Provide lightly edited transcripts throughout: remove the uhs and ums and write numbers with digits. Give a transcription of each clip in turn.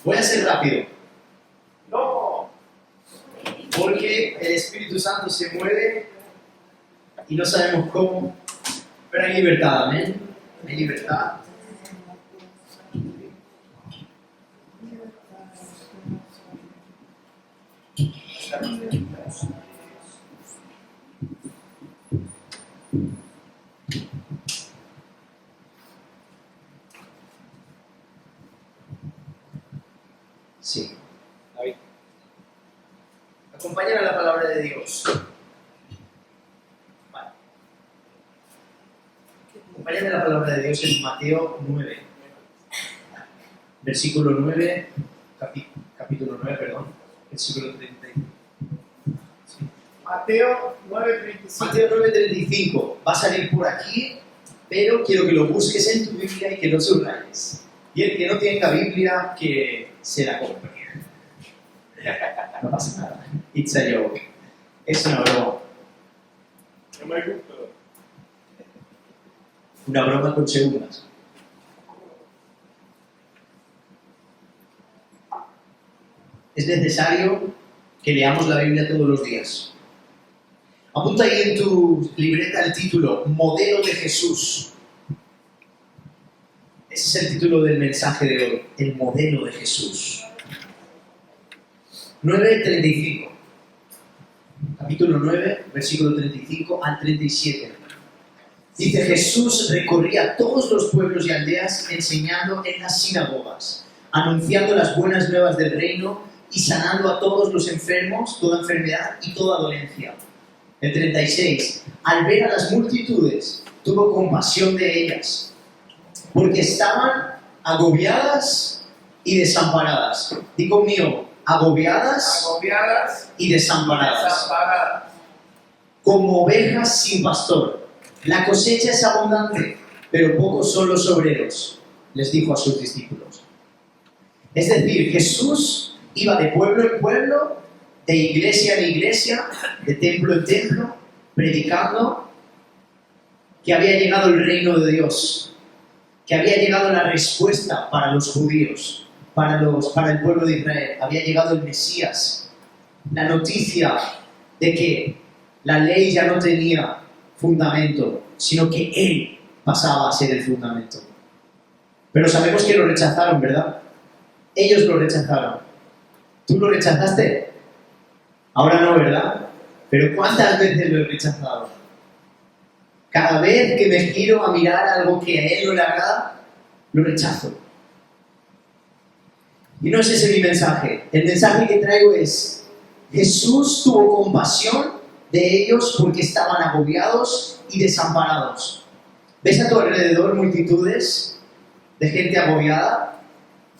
Voy a ser rápido, No. porque el Espíritu Santo se mueve y no sabemos cómo, pero hay libertad, amén. Hay libertad. Sí. David. Acompáñame a la palabra de Dios. Vale. Acompáñame a la palabra de Dios en Mateo 9. Versículo 9, capítulo 9, perdón. Versículo 30. Sí. Mateo 9:35. Mateo 9:35. Va a salir por aquí, pero quiero que lo busques en tu Biblia y que lo subrayes. Y el que no tenga Biblia, que se la compre. No pasa nada. It's a joke. Es una broma. No me gusta. Una broma con segundas. Es necesario que leamos la Biblia todos los días. Apunta ahí en tu libreta el título, Modelo de Jesús. Ese es el título del mensaje de hoy, el modelo de Jesús. 9:35. Capítulo 9, versículo 35 al 37. Dice, Jesús recorría todos los pueblos y aldeas enseñando en las sinagogas, anunciando las buenas nuevas del reino y sanando a todos los enfermos, toda enfermedad y toda dolencia. El 36. Al ver a las multitudes, tuvo compasión de ellas, porque estaban agobiadas y desamparadas. Di conmigo, agobiadas y desamparadas, como ovejas sin pastor. La cosecha es abundante, pero pocos son los obreros, les dijo a sus discípulos. Es decir, Jesús iba de pueblo en pueblo, de iglesia en iglesia, de templo en templo, predicando que había llegado el reino de Dios, que había llegado la respuesta para los judíos, para el pueblo de Israel, había llegado el Mesías, la noticia de que la ley ya no tenía fundamento, sino que Él pasaba a ser el fundamento. Pero sabemos que lo rechazaron, ¿verdad? Ellos lo rechazaron. ¿Tú lo rechazaste? Ahora no, ¿verdad? Pero ¿cuántas veces lo he rechazado? Cada vez que me giro a mirar algo que a Él no le agrada, lo rechazo. Y no es ese mi mensaje. El mensaje que traigo es, Jesús tuvo compasión de ellos porque estaban agobiados y desamparados. ¿Ves a tu alrededor multitudes de gente agobiada?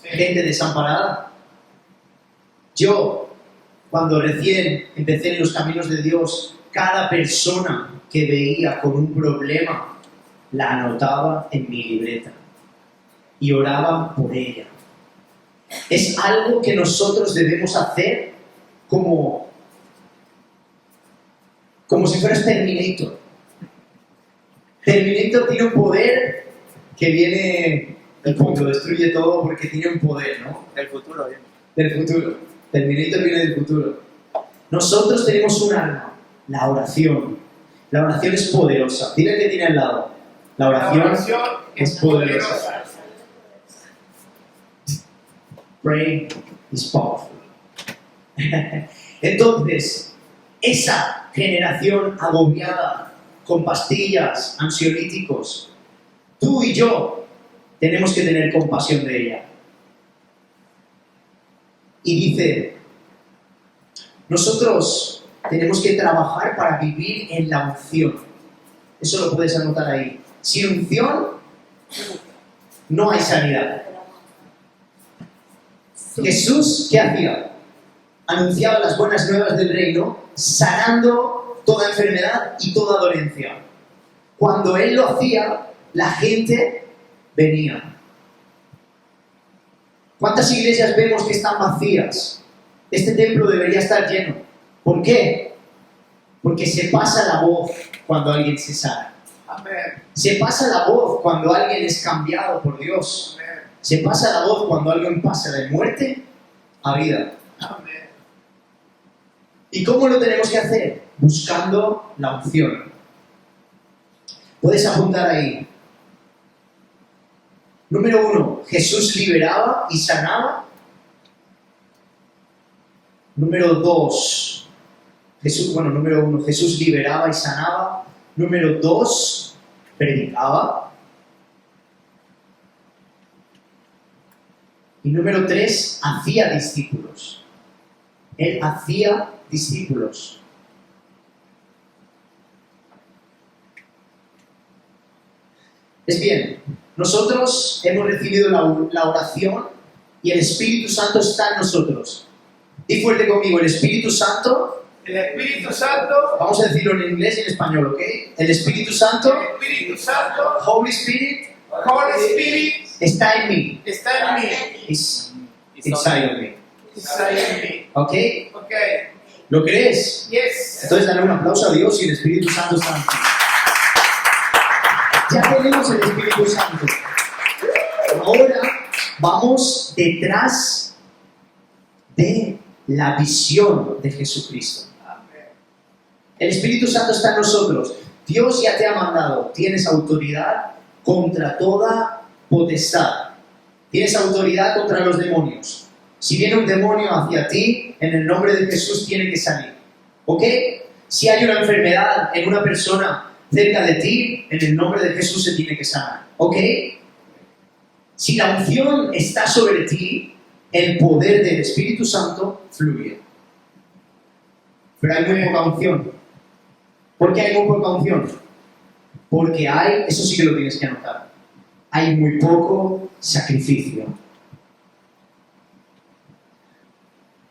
Sí. Gente desamparada. Yo, cuando recién empecé en los caminos de Dios, cada persona que veía con un problema la anotaba en mi libreta y oraba por ella. Es algo que nosotros debemos hacer como si fueras Terminator. Terminator tiene un poder que viene y lo destruye todo porque tiene un poder, ¿no? Del futuro, bien. Del futuro. Terminator viene del futuro. Nosotros tenemos un arma, la oración. La oración es poderosa. Dile que tiene al lado. La oración es poderosa. Praying is powerful. Entonces, esa generación agobiada con pastillas, ansiolíticos, tú y yo tenemos que tener compasión de ella. Y dice, nosotros tenemos que trabajar para vivir en la unción. Eso lo puedes anotar ahí. Sin unción, no hay sanidad. Jesús, ¿qué hacía? Anunciaba las buenas nuevas del reino, sanando toda enfermedad y toda dolencia. Cuando Él lo hacía, la gente venía. ¿Cuántas iglesias vemos que están vacías? Este templo debería estar lleno. ¿Por qué? Porque se pasa la voz cuando alguien se sana. Amén. Se pasa la voz cuando alguien es cambiado por Dios. Amén. Se pasa la voz cuando alguien pasa de muerte a vida. Amén. ¿Y cómo lo tenemos que hacer? Buscando la unción. Puedes apuntar ahí. Número 1, Jesús liberaba y sanaba. Número 2, número 1, Jesús liberaba y sanaba. Número 2, predicaba. Y número 3, hacía discípulos. Él hacía discípulos. Es bien, nosotros hemos recibido la oración y el Espíritu Santo está en nosotros. Di fuerte conmigo, el Espíritu Santo. El Espíritu Santo, Vamos a decirlo en inglés y en español, ¿ok? El Espíritu Santo, el Espíritu Santo, Holy Spirit, Holy Spirit, está en mí. está en mí. It's inside of me. Está en mí. ¿Ok? Ok. ¿Lo crees? Yes. Entonces dale un aplauso a Dios y el Espíritu Santo está en ti. Ya tenemos el Espíritu Santo. Ahora vamos detrás de la visión de Jesucristo. Amén. El Espíritu Santo está en nosotros. Dios ya te ha mandado. Tienes autoridad contra toda potestad. Tienes autoridad contra los demonios. Si viene un demonio hacia ti, en el nombre de Jesús tiene que salir. ¿Ok? Si hay una enfermedad en una persona cerca de ti, en el nombre de Jesús se tiene que sanar. ¿Ok? Si la unción está sobre ti, el poder del Espíritu Santo fluye. Pero hay muy poca unción. ¿Por qué hay muy poca unción? Porque hay, eso sí que lo tienes que anotar, hay muy poco sacrificio.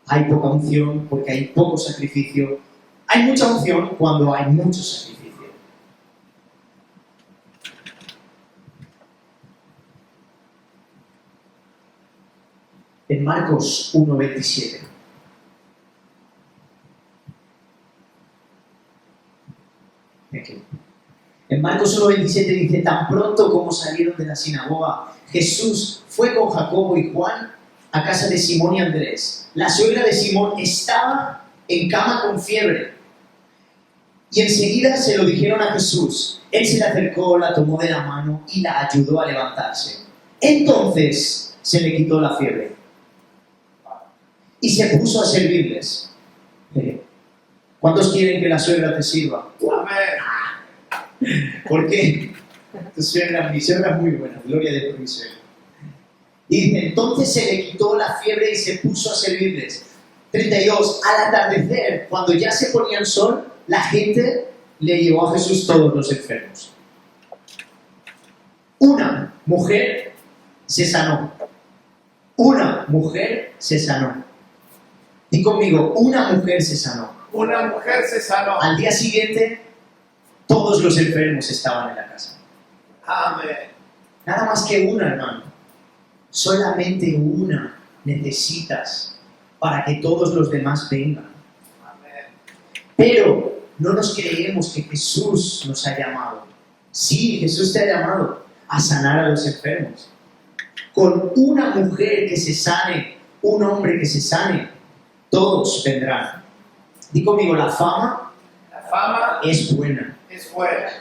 Hay poca unción porque hay poco sacrificio. Hay mucha unción cuando hay mucho sacrificio. En Marcos 1:27. Aquí. En Marcos 1:27 dice: tan pronto como salieron de la sinagoga, Jesús fue con Jacobo y Juan a casa de Simón y Andrés. La suegra de Simón estaba en cama con fiebre. Y enseguida se lo dijeron a Jesús. Él se le acercó, la tomó de la mano y la ayudó a levantarse. Entonces se le quitó la fiebre. Y se puso a servirles. ¿Cuántos quieren que la suegra te sirva? Amén. ¿Por qué? Mi suegra es muy buena, gloria a Dios por mi suegra. Y dice, entonces se le quitó la fiebre y se puso a servirles. 32. Al atardecer, cuando ya se ponía el sol, la gente le llevó a Jesús todos los enfermos. Una mujer se sanó. Una mujer se sanó. Di conmigo, una mujer se sanó. Una mujer se sanó. Al día siguiente, todos los enfermos estaban en la casa. Amén. Nada más que una, hermano. Solamente una necesitas para que todos los demás vengan. Amén. Pero no nos creemos que Jesús nos ha llamado. Sí, Jesús te ha llamado a sanar a los enfermos. Con una mujer que se sane, un hombre que se sane, todos vendrán. Di conmigo, la fama La fama es buena. es buena.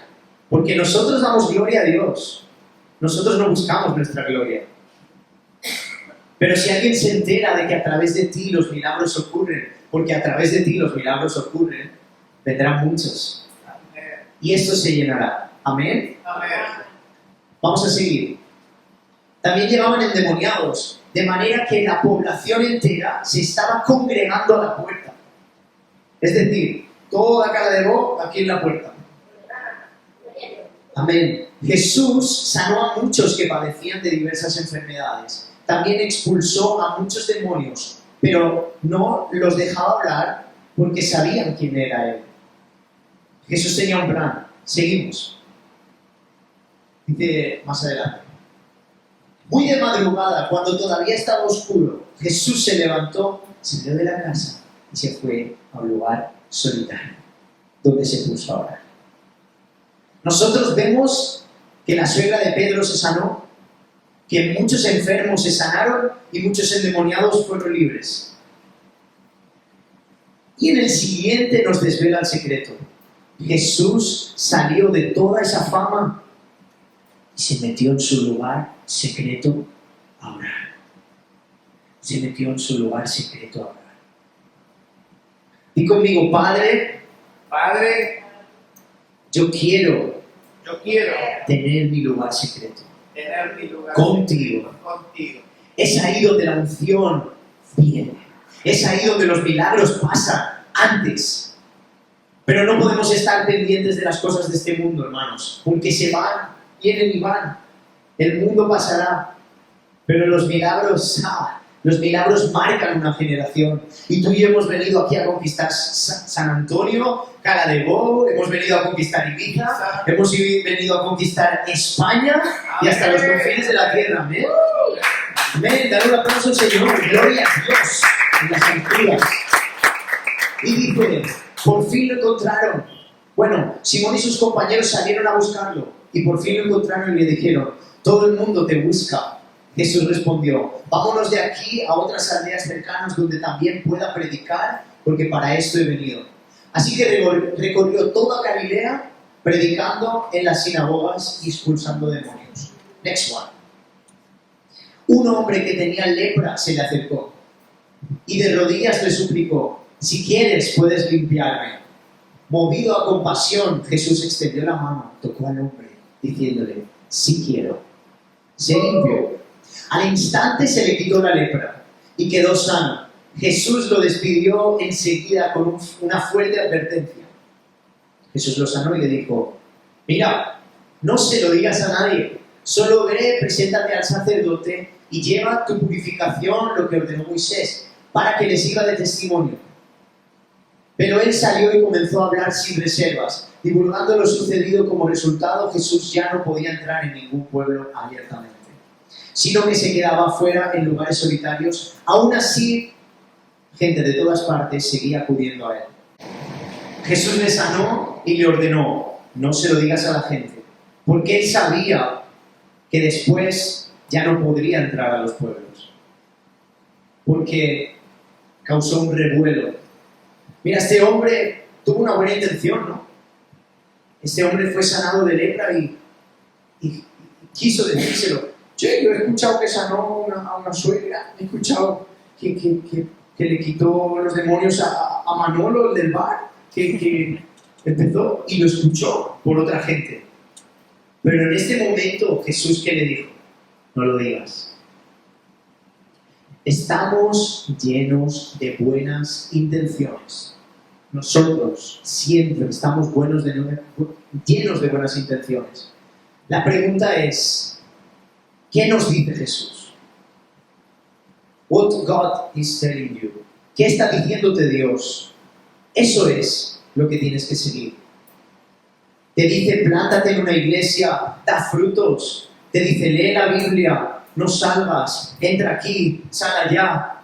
Porque nosotros damos gloria a Dios. Nosotros no buscamos nuestra gloria. Pero si alguien se entera de que a través de ti los milagros ocurren, porque a través de ti los milagros ocurren, vendrán muchos. Amén. Y esto se llenará. Amén. Amén. Vamos a seguir. También llevaban endemoniados, de manera que la población entera se estaba congregando a la puerta. Es decir, toda cara de voz aquí en la puerta. Amén. Jesús sanó a muchos que padecían de diversas enfermedades. También expulsó a muchos demonios, pero no los dejaba hablar porque sabían quién era Él. Jesús tenía un plan. Seguimos. Dice más adelante. Muy de madrugada, cuando todavía estaba oscuro, Jesús se levantó, salió de la casa y se fue a un lugar solitario, donde se puso a orar. Nosotros vemos que la suegra de Pedro se sanó. que muchos enfermos se sanaron y muchos endemoniados fueron libres. Y en el siguiente nos desvela el secreto. Jesús salió de toda esa fama y se metió en su lugar secreto a orar. Se metió en su lugar secreto a orar. Y conmigo, Padre, Padre, yo quiero yo quiero tener mi lugar secreto tener mi lugar contigo. contigo. Es ahí donde la unción viene. Es ahí donde los milagros pasan antes. Pero no podemos estar pendientes de las cosas de este mundo, hermanos, porque se van, vienen y van. El mundo pasará, pero los milagros marcan una generación. Y tú y yo hemos venido aquí a conquistar San Antonio, Cala de Bo, hemos venido a conquistar Ibiza, hemos venido a conquistar España y hasta los confines de la tierra. Amén. Amén. Dale un aplauso al Señor. Gloria a Dios en las alturas. Y dice, por fin lo encontraron. Bueno, Simón y sus compañeros salieron a buscarlo y por fin lo encontraron y le dijeron, todo el mundo te busca. Jesús respondió, vámonos de aquí a otras aldeas cercanas donde también pueda predicar, porque para esto he venido. Así que recorrió toda Galilea, predicando en las sinagogas y expulsando demonios. Next one. Un hombre que tenía lepra se le acercó y de rodillas le suplicó, si quieres puedes limpiarme. Movido a compasión, Jesús extendió la mano, tocó al hombre, diciéndole, sí quiero, sé limpio. Al instante se le quitó la lepra y quedó sano. Jesús lo despidió enseguida con una fuerte advertencia. Jesús lo sanó y le dijo, mira, no se lo digas a nadie, solo ve, preséntate al sacerdote y lleva tu purificación, lo que ordenó Moisés, para que le sirva de testimonio. Pero él salió y comenzó a hablar sin reservas, divulgando lo sucedido. Como resultado, Jesús ya no podía entrar en ningún pueblo abiertamente, sino que se quedaba fuera en lugares solitarios. Aún así, gente de todas partes seguía acudiendo a él. Jesús le sanó y le ordenó, no se lo digas a la gente, porque él sabía que después ya no podría entrar a los pueblos, porque causó un revuelo. Mira, este hombre tuvo una buena intención, ¿no? Este hombre fue sanado de lepra y quiso decírselo. Che, yo he escuchado que sanó a una suegra, he escuchado que le quitó los demonios a Manolo, el del bar, que empezó y lo escuchó por otra gente. Pero en este momento, Jesús, ¿qué le dijo? No lo digas. Estamos llenos de buenas intenciones. Nosotros siempre estamos llenos de buenas intenciones. La pregunta es, ¿qué nos dice Jesús? What God is telling you. ¿Qué está diciéndote Dios? Eso es lo que tienes que seguir. Te dice, plántate en una iglesia, da frutos. Te dice, lee la Biblia, no salgas, entra aquí, sal allá.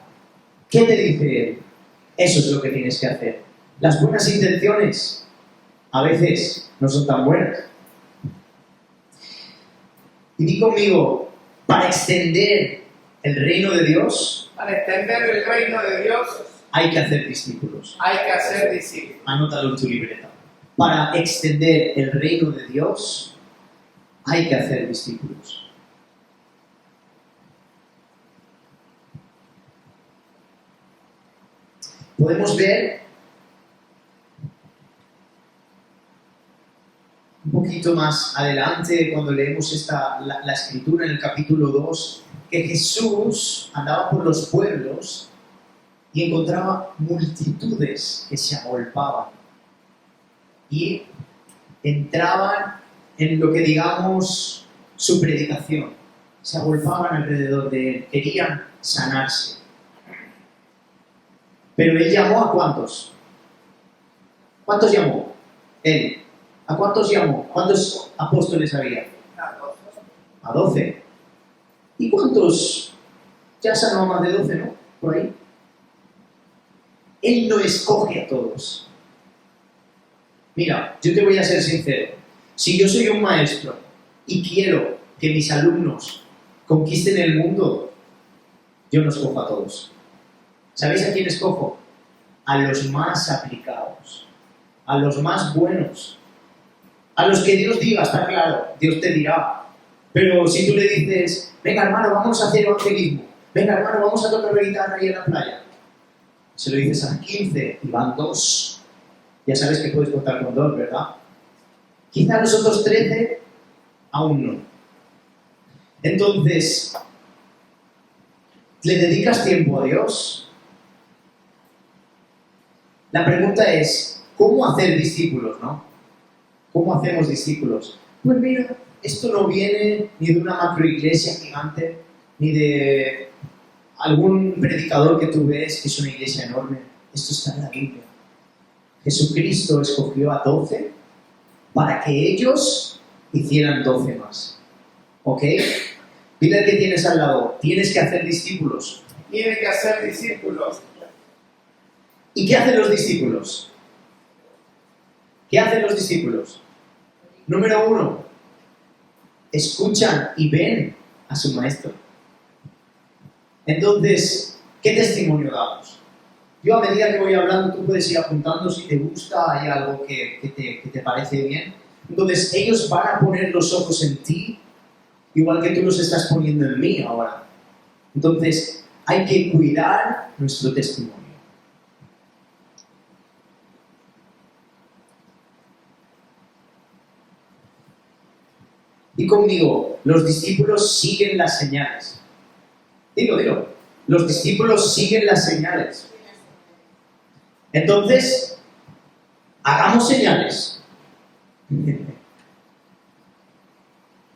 ¿Qué te dice Él? Eso es lo que tienes que hacer. Las buenas intenciones a veces no son tan buenas. Y di conmigo, para extender el reino de Dios, Para extender el reino de Dios hay que hacer discípulos. hay que hacer discípulos. Anótalo en tu libreta. Para extender el reino de Dios hay que hacer discípulos. Podemos ver un poquito más adelante, cuando leemos la escritura en el capítulo 2, que Jesús andaba por los pueblos y encontraba multitudes que se agolpaban y entraban en lo que digamos su predicación. Se agolpaban alrededor de él, querían sanarse. Pero él llamó ¿a cuántos? ¿Cuántos llamó? Él. ¿A cuántos llamó? ¿Cuántos apóstoles había? A 12. ¿Y cuántos? Ya sanó a más de 12, ¿no? Por ahí. Él no escoge a todos. Mira, yo te voy a ser sincero. Si yo soy un maestro y quiero que mis alumnos conquisten el mundo, yo no escojo a todos. ¿Sabéis a quién escojo? A los más aplicados, a los más buenos, a los que Dios diga, está claro, Dios te dirá. Pero si tú le dices, venga hermano, vamos a hacer evangelismo, venga hermano, vamos a tocar la guitarra ahí en la playa, se lo dices a 15 y van 2, ya sabes que puedes contar con 2, ¿verdad? Quizá los otros 13 aún no. Entonces, ¿le dedicas tiempo a Dios? La pregunta es, ¿cómo hacer discípulos, no? ¿Cómo hacemos discípulos? Pues mira, esto no viene ni de una macroiglesia gigante, ni de algún predicador que tú ves que es una iglesia enorme. Esto está en la Biblia. Jesucristo escogió a 12 para que ellos hicieran 12 más. ¿Ok? Dile al que tienes al lado, tienes que hacer discípulos. Tiene que hacer discípulos. ¿Y qué hacen los discípulos? ¿Qué hacen los discípulos? Número 1, escuchan y ven a su maestro. Entonces, ¿qué testimonio damos? Yo a medida que voy hablando, tú puedes ir apuntando si te gusta, hay algo que te parece bien. Entonces, ellos van a poner los ojos en ti, igual que tú los estás poniendo en mí ahora. Entonces, hay que cuidar nuestro testimonio. Y conmigo, los discípulos siguen las señales. Dilo. Los discípulos siguen las señales. Entonces, hagamos señales.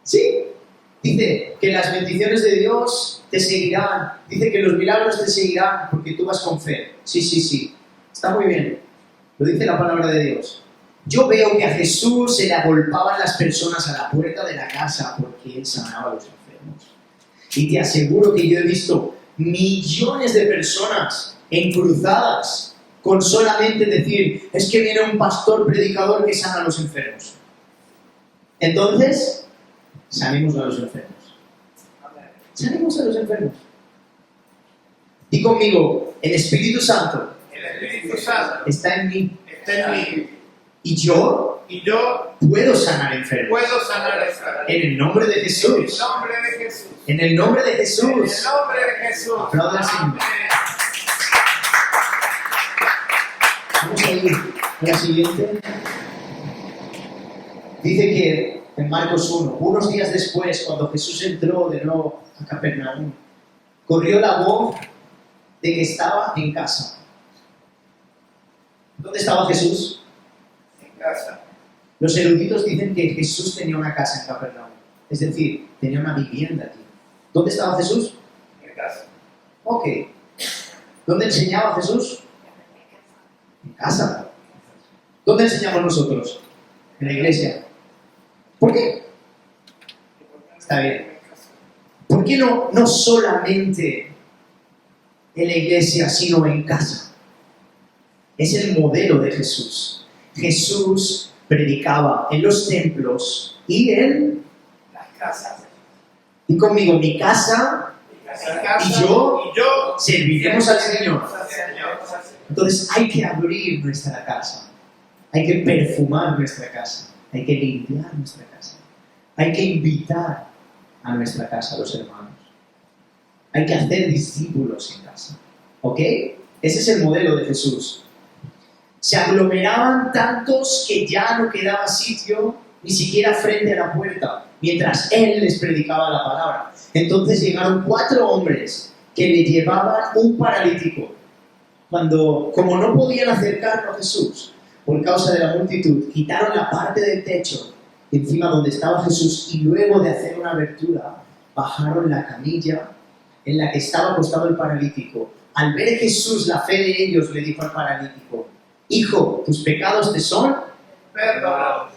Sí, dice que las bendiciones de Dios te seguirán. Dice que los milagros te seguirán porque tú vas con fe. Sí. Está muy bien. Lo dice la palabra de Dios. Yo veo que a Jesús se le agolpaban las personas a la puerta de la casa porque Él sanaba a los enfermos. Y te aseguro que yo he visto millones de personas encruzadas con solamente decir, es que viene un pastor predicador que sana a los enfermos. Entonces, sanemos a los enfermos. Sanemos a los enfermos. Y conmigo, el Espíritu Santo, está en mí. Y yo puedo sanar enfermos. En el nombre de Jesús. En el nombre de Jesús. Aplauda al Señor. Vamos a ir a la siguiente. Dice que en Marcos 1, unos días después, cuando Jesús entró de nuevo a Capernaum, corrió la voz de que estaba en casa. ¿Dónde estaba Jesús? Casa. Los eruditos dicen que Jesús tenía una casa en Capernaum, es decir, tenía una vivienda aquí. ¿Dónde estaba Jesús? En casa. Ok. ¿Dónde enseñaba Jesús? En casa. ¿Dónde enseñamos nosotros? En la iglesia. ¿Por qué? Está bien. ¿Por qué no solamente en la iglesia, sino en casa? Es el modelo de Jesús. Jesús predicaba en los templos y en las casas. Y conmigo, mi casa y yo serviremos al Señor. Entonces hay que abrir nuestra casa, hay que perfumar nuestra casa, hay que limpiar nuestra casa, hay que invitar a nuestra casa a los hermanos, hay que hacer discípulos en casa. ¿Ok? Ese es el modelo de Jesús. Se aglomeraban tantos que ya no quedaba sitio ni siquiera frente a la puerta, mientras Él les predicaba la palabra. Entonces llegaron 4 hombres que le llevaban un paralítico. Como no podían acercarlo a Jesús por causa de la multitud, quitaron la parte del techo encima donde estaba Jesús y luego de hacer una abertura, bajaron la camilla en la que estaba acostado el paralítico. Al ver Jesús la fe de ellos, le dijo al paralítico: Hijo, tus pecados te son perdonados.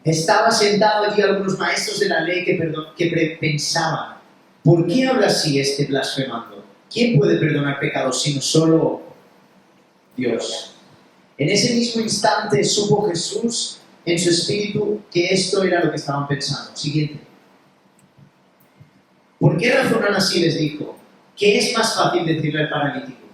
Estaba sentado allí algunos maestros de la ley que pensaban: ¿por qué habla así este blasfemando? ¿Quién puede perdonar pecados sino solo Dios? En ese mismo instante supo Jesús en su espíritu que esto era lo que estaban pensando. Siguiente. ¿Por qué razonan así? Les dijo. ¿Qué es más fácil decirle al paralítico?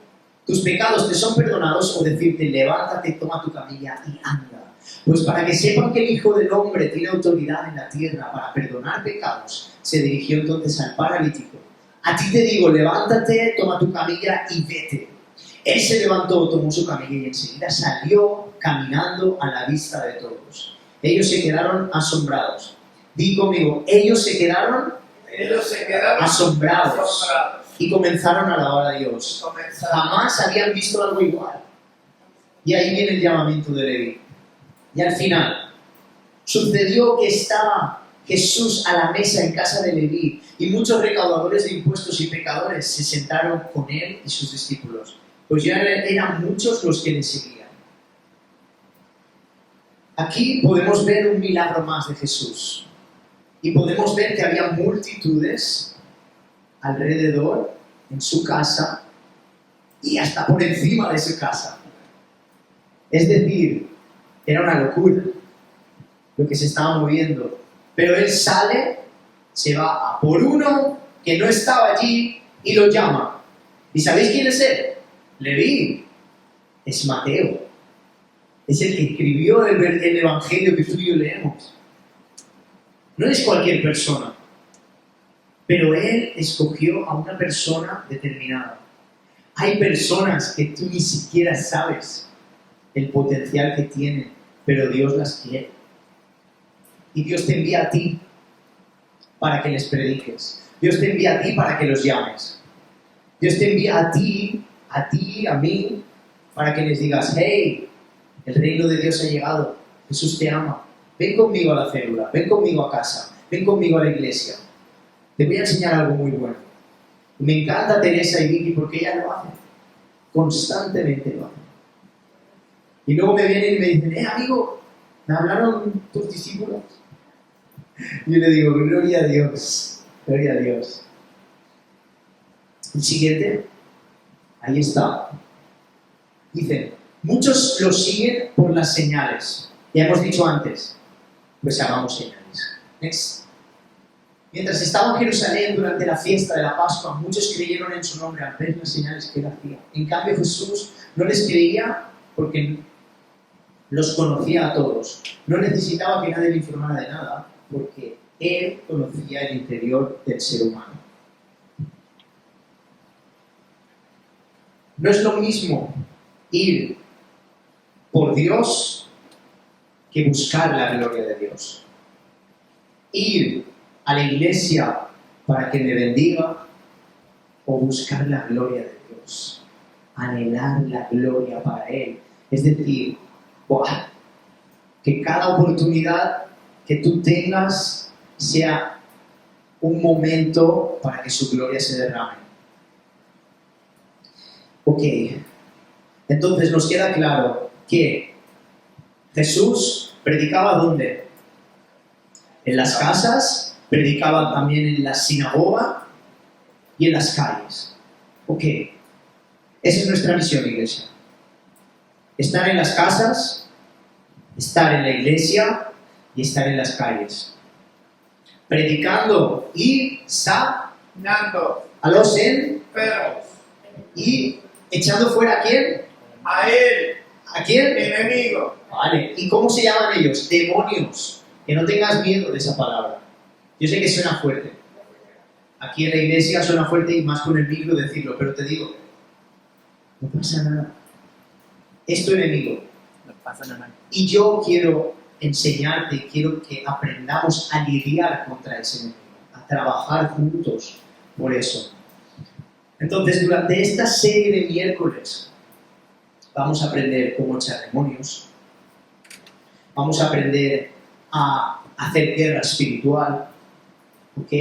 ¿Tus pecados te son perdonados? O decirte, levántate, toma tu camilla y anda. Pues para que sepan que el Hijo del Hombre tiene autoridad en la tierra para perdonar pecados, se dirigió entonces al paralítico. A ti te digo, levántate, toma tu camilla y vete. Él se levantó, tomó su camilla y enseguida salió caminando a la vista de todos. Ellos se quedaron asombrados. Di conmigo, ellos se quedaron asombrados y comenzaron a alabar a Dios. Jamás habían visto algo igual. Y ahí viene el llamamiento de Leví. Y al final, sucedió que estaba Jesús a la mesa en casa de Leví y muchos recaudadores de impuestos y pecadores se sentaron con él y sus discípulos, pues ya eran muchos los que le seguían. Aquí podemos ver un milagro más de Jesús y podemos ver que había multitudes alrededor, en su casa y hasta por encima de su casa. Es decir, era una locura lo que se estaba moviendo. Pero él sale, se va a por uno que no estaba allí y lo llama. ¿Y sabéis quién es él? Leví. Es Mateo. Es el que escribió el evangelio que tú y yo leemos. No es cualquier persona. Pero él escogió a una persona determinada. Hay personas que tú ni siquiera sabes el potencial que tienen, pero Dios las quiere. Y Dios te envía a ti para que les prediques. Dios te envía a ti para que los llames. Dios te envía a ti, a mí, para que les digas, hey, el reino de Dios ha llegado, Jesús te ama, ven conmigo a la célula, ven conmigo a casa, ven conmigo a la iglesia. Te voy a enseñar algo muy bueno. Me encanta Teresa y Vicky porque ellas lo hacen. Constantemente lo hacen. Y luego me vienen y me dicen, amigo, ¿me hablaron tus discípulos? Y yo le digo, gloria a Dios, gloria a Dios. El siguiente, ahí está. Dicen, muchos lo siguen por las señales. Ya hemos dicho antes, pues hagamos señales. Next. Mientras estaba en Jerusalén durante la fiesta de la Pascua, muchos creyeron en su nombre al ver las señales que él hacía. En cambio, Jesús no les creía porque los conocía a todos. No necesitaba que nadie le informara de nada, porque él conocía el interior del ser humano. No es lo mismo ir por Dios que buscar la gloria de Dios. Ir a la iglesia para que me bendiga o buscar la gloria de Dios. Anhelar la gloria para Él. Es decir, que cada oportunidad que tú tengas sea un momento para que su gloria se derrame. Ok, entonces nos queda claro que Jesús predicaba ¿dónde? En las casas, predicaba también en la sinagoga y en las calles. Ok, esa es nuestra misión, iglesia. Estar en las casas, estar en la iglesia y estar en las calles. Predicando y sanando a los enfermos. Y echando fuera ¿a quién? A él, ¿A quién? enemigo. Vale. ¿Y cómo se llaman ellos? Demonios. Que no tengas miedo de esa palabra. Yo sé que suena fuerte. Aquí en la iglesia suena fuerte y más con el micro decirlo, pero te digo, no pasa nada. Es tu enemigo. No pasa nada. Y yo quiero enseñarte, quiero que aprendamos a lidiar contra ese enemigo, a trabajar juntos por eso. Entonces, durante esta serie de miércoles, vamos a aprender cómo echar demonios, vamos a aprender a hacer guerra espiritual, ¿ok?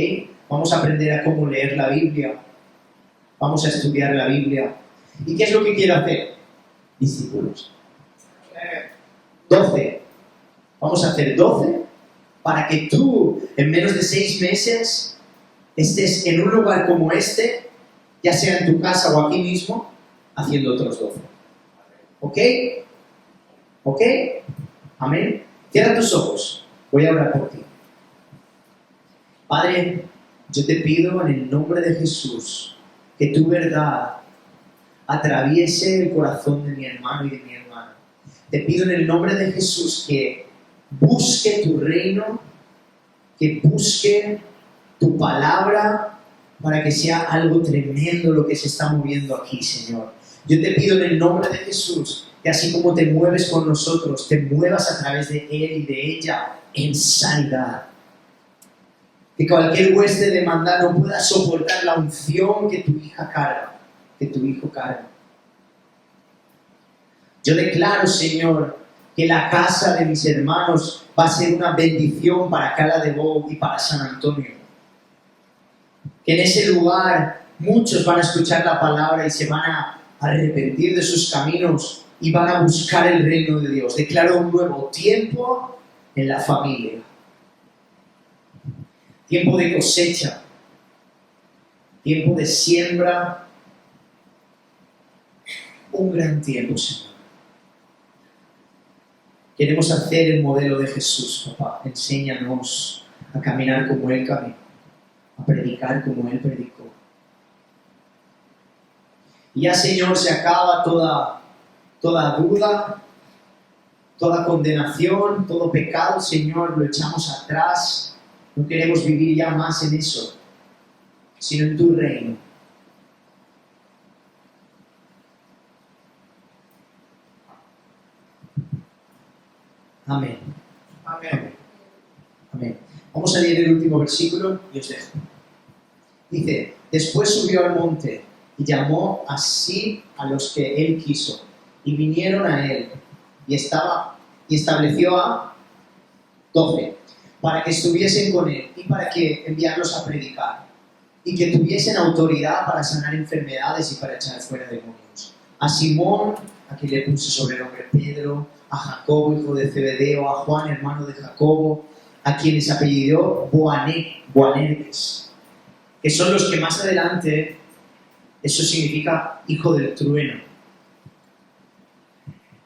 Vamos a aprender a cómo leer la Biblia, vamos a estudiar la Biblia. ¿Y qué es lo que quiero hacer? Discípulos. 12. Vamos a hacer 12 para que tú, en menos de 6 meses, estés en un lugar como este, ya sea en tu casa o aquí mismo, haciendo otros 12. ¿Ok? ¿Ok? Amén. Cierra tus ojos. Voy a orar por ti. Padre, Yo te pido en el nombre de Jesús que tu verdad atraviese el corazón de mi hermano y de mi hermana. Te pido en el nombre de Jesús que busque tu reino, que busque tu palabra para que sea algo tremendo lo que se está moviendo aquí, Señor. Yo te pido en el nombre de Jesús que así como te mueves con nosotros, te muevas a través de él y de ella en sanidad. Que cualquier hueste de maldad no pueda soportar la unción que tu hija carga, que tu hijo carga. Yo declaro, Señor, que la casa de mis hermanos va a ser una bendición para Cala de Bou y para San Antonio. Que en ese lugar muchos van a escuchar la palabra y se van a arrepentir de sus caminos y van a buscar el reino de Dios. Declaro un nuevo tiempo en la familia. Tiempo de cosecha, tiempo de siembra, un gran tiempo, Señor. Queremos hacer el modelo de Jesús, papá. Enséñanos a caminar como Él caminó, a predicar como Él predicó. Y ya, Señor, se acaba toda duda, toda condenación, todo pecado, Señor, lo echamos atrás. No queremos vivir ya más en eso, sino en tu reino. Amén. Amén. Amén. Vamos a leer el último versículo y os dejo. Dice, después subió al monte y llamó así a los que él quiso, y vinieron a él, y estableció a 12, para que estuviesen con él y para que enviarlos a predicar, y que tuviesen autoridad para sanar enfermedades y para echar fuera demonios. A Simón, a quien le puse sobrenombre Pedro, a Jacobo, hijo de Zebedeo, a Juan, hermano de Jacobo, a quienes apellidó Boanerges, que son los que más adelante, eso significa hijo del trueno.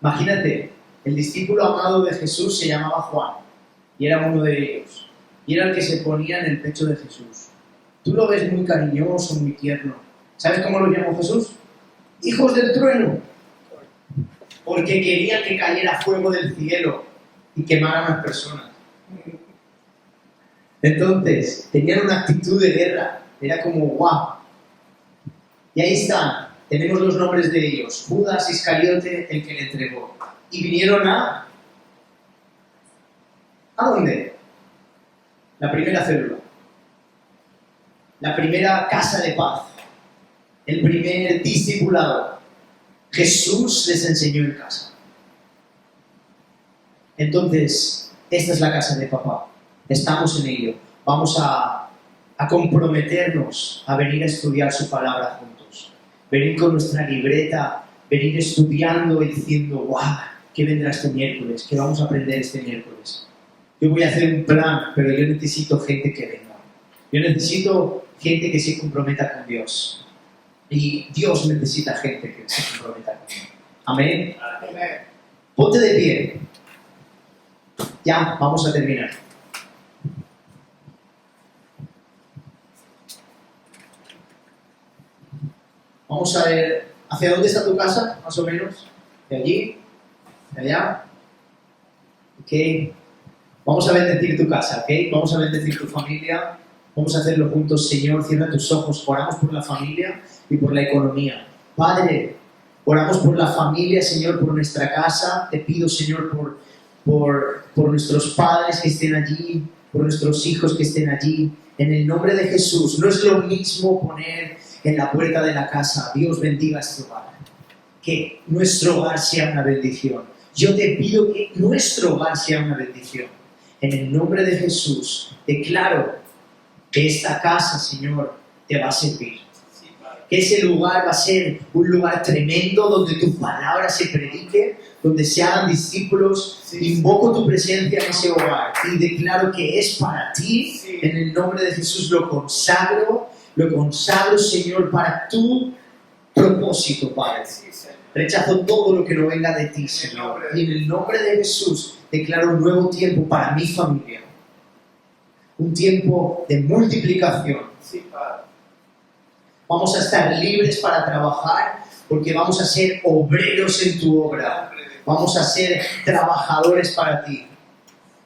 Imagínate, el discípulo amado de Jesús se llamaba Juan, y era uno de ellos, y era el que se ponía en el pecho de Jesús. Tú lo ves muy cariñoso, muy tierno. ¿Sabes cómo lo llamó Jesús? Hijos del trueno. Porque querían que cayera fuego del cielo y quemara a las personas. Entonces, tenían una actitud de guerra. Era como, guau. Y ahí están. Tenemos los nombres de ellos. Judas Iscariote, el que le entregó. Y vinieron ¿a dónde? La primera célula. La primera casa de paz. El primer discipulado. Jesús les enseñó en casa. Entonces, esta es la casa de papá. Estamos en ello. Vamos a comprometernos a venir a estudiar su palabra juntos. Venir con nuestra libreta, venir estudiando y diciendo, ¡guau! ¿Qué vendrá este miércoles? ¿Qué vamos a aprender este miércoles? Yo voy a hacer un plan, pero yo necesito gente que venga. Yo necesito gente que se comprometa con Dios. Y Dios necesita gente que se comprometa con Él. Amén. Amén. Ponte de pie. Ya, vamos a terminar. Vamos a ver, ¿hacia dónde está tu casa, más o menos? ¿De allí? ¿De allá? Ok. Vamos a bendecir tu casa, ¿ok? Vamos a bendecir tu familia. Vamos a hacerlo juntos, Señor. Cierra tus ojos. Oramos por la familia y por la economía. Padre, oramos por la familia, Señor, por nuestra casa. Te pido, Señor, por nuestros padres que estén allí, por nuestros hijos que estén allí. En el nombre de Jesús. No es lo mismo poner en la puerta de la casa, Dios bendiga este hogar. Que nuestro hogar sea una bendición. Yo te pido que nuestro hogar sea una bendición. En el nombre de Jesús, declaro que esta casa, Señor, te va a servir. Que ese lugar va a ser un lugar tremendo donde tu palabra se predique, donde se hagan discípulos. Invoco tu presencia en ese hogar y declaro que es para ti. En el nombre de Jesús lo consagro, Señor, para tu propósito, Padre. Rechazo todo lo que no venga de ti, Señor. Y en el nombre de Jesús declaro un nuevo tiempo para mi familia. Un tiempo de multiplicación. Sí, Padre. Vamos a estar libres para trabajar porque vamos a ser obreros en tu obra. Vamos a ser trabajadores para ti.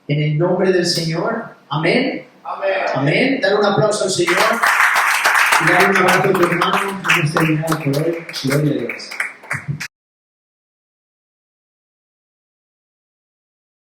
En el nombre del Señor. Amén. Amén. Amén. Dar un aplauso al Señor. Y dar un abrazo a tu hermano. Hemos terminado por hoy. Gloria a Dios.